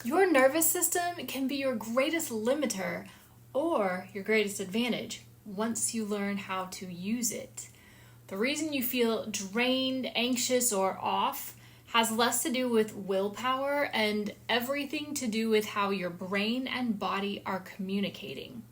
Your nervous system can be your greatest limiter or your greatest advantage once you learn how to use it. The reason you feel drained, anxious, or off has less to do with willpower and everything to do with how your brain and body are communicating.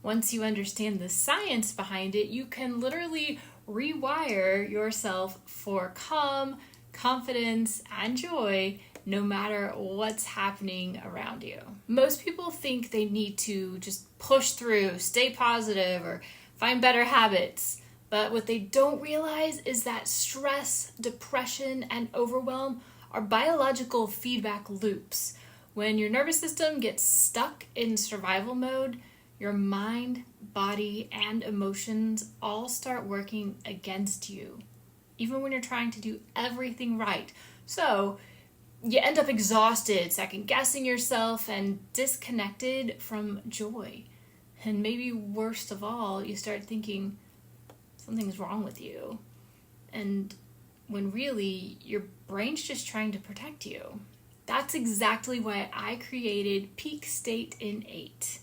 Once you understand the science behind it, you can literally rewire yourself for calm, confidence, and joy no matter what's happening around you. Most people think they need to just push through, stay positive, or find better habits. But what they don't realize is that stress, depression, and overwhelm are biological feedback loops. When your nervous system gets stuck in survival mode, your mind, body, and emotions all start working against you, even when you're trying to do everything right. So you end up exhausted, second-guessing yourself, and disconnected from joy. And maybe worst of all, you start thinking something's wrong with you. And when really, your brain's just trying to protect you. That's exactly why I created Peak State in 8.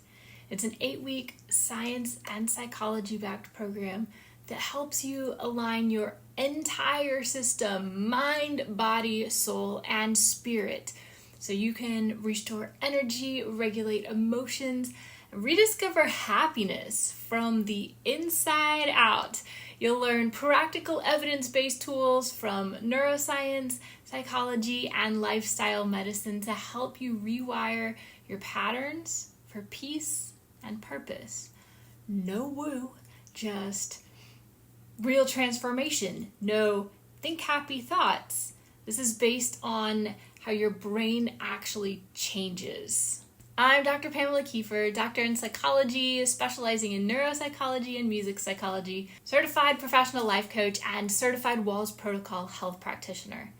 It's an 8-week science and psychology-backed program that helps you align your entire system, mind, body, soul, and spirit, so you can restore energy, regulate emotions, and rediscover happiness from the inside out. You'll learn practical evidence-based tools from neuroscience, psychology, and lifestyle medicine to help you rewire your patterns for peace and purpose. No woo, just real transformation. No think happy thoughts. This is based on how your brain actually changes. I'm Dr. Pamela Kiefer, doctor in psychology, specializing in neuropsychology and music psychology, certified professional life coach, and certified Walls Protocol health practitioner.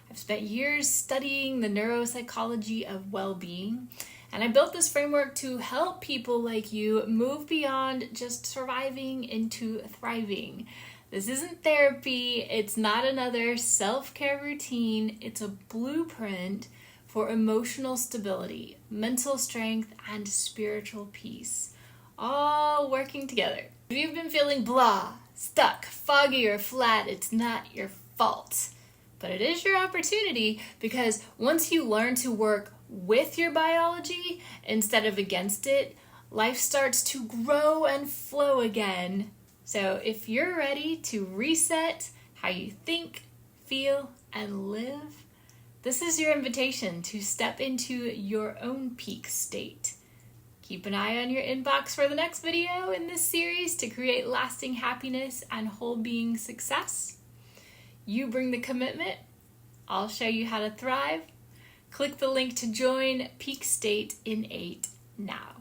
I've spent years studying the neuropsychology of well-being, and I built this framework to help people like you move beyond just surviving into thriving. This isn't therapy, it's not another self-care routine, it's a blueprint for emotional stability, mental strength, and spiritual peace, all working together. If you've been feeling blah, stuck, foggy, or flat, it's not your fault. But it is your opportunity, because once you learn to work with your biology instead of against it, life starts to grow and flow again. So if you're ready to reset how you think, feel, and live, this is your invitation to step into your own peak state. Keep an eye on your inbox for the next video in this series to create lasting happiness and whole being success. You bring the commitment, I'll show you how to thrive. Click the link to join Peak State in 8 now.